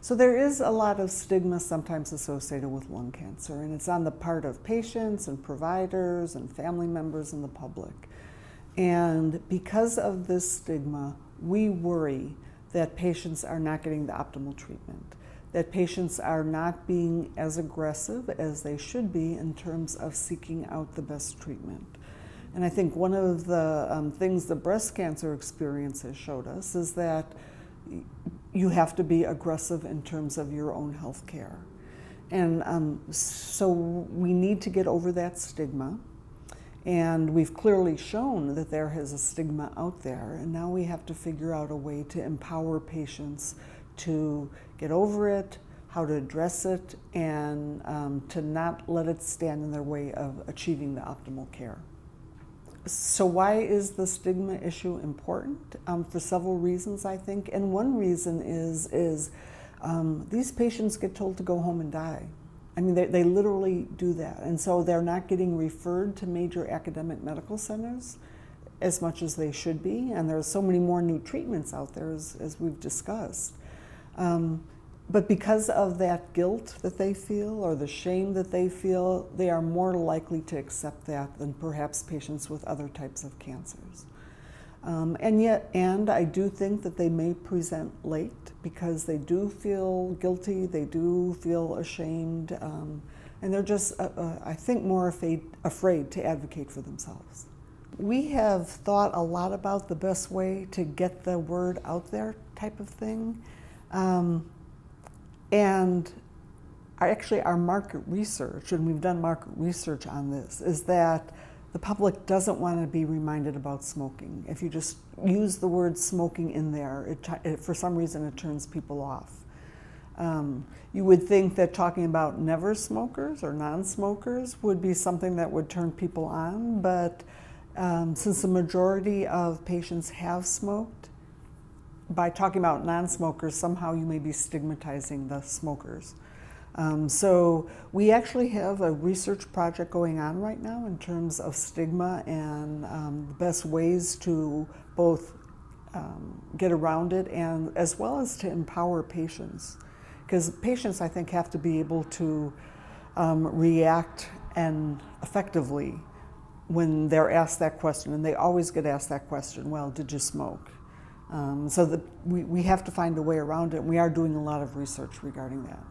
So there is a lot of stigma sometimes associated with lung cancer, and it's on the part of patients and providers and family members and the public. And because of this stigma, we worry that patients are not getting the optimal treatment, that patients are not being as aggressive as they should be in terms of seeking out the best treatment. And I think one of the things the breast cancer experience has showed us is that you have to be aggressive in terms of your own health care. And so we need to get over that stigma. And we've clearly shown that there is a stigma out there. And now we have to figure out a way to empower patients to get over it, how to address it, and to not let it stand in their way of achieving the optimal care. So why is the stigma issue important? For several reasons, I think. And one reason is these patients get told to go home and die. I mean, they literally do that. And so they're not getting referred to major academic medical centers as much as they should be. And there's so many more new treatments out there, as we've discussed. But because of that guilt that they feel or the shame that they feel, they are more likely to accept that than perhaps patients with other types of cancers. And I do think that they may present late because they do feel guilty, they do feel ashamed, and they're just, I think, more afraid to advocate for themselves. We have thought a lot about the best way to get the word out there type of thing. And our market research, and we've done market research on this, is that the public doesn't want to be reminded about smoking. If you just use the word smoking in there, for some reason it turns people off. You would think that talking about never smokers or non-smokers would be something that would turn people on, but since the majority of patients have smoked, by talking about non-smokers, somehow you may be stigmatizing the smokers. So we actually have a research project going on right now in terms of stigma and the best ways to both get around it and as well as to empower patients. Because patients, I think, have to be able to react and effectively when they're asked that question, and they always get asked that question, well, did you smoke? So we have to find a way around it, and we are doing a lot of research regarding that.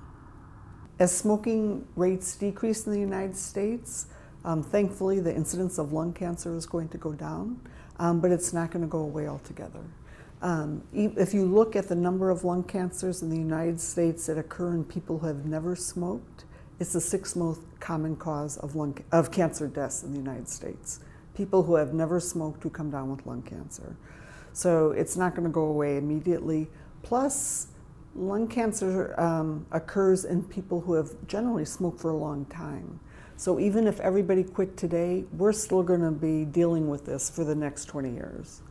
As smoking rates decrease in the United States, thankfully the incidence of lung cancer is going to go down, but it's not going to go away altogether. If you look at the number of lung cancers in the United States that occur in people who have never smoked, it's the 6th most common cause of cancer deaths in the United States. People who have never smoked who come down with lung cancer. So it's not going to go away immediately. Plus, lung cancer occurs in people who have generally smoked for a long time. So even if everybody quit today, we're still going to be dealing with this for the next 20 years.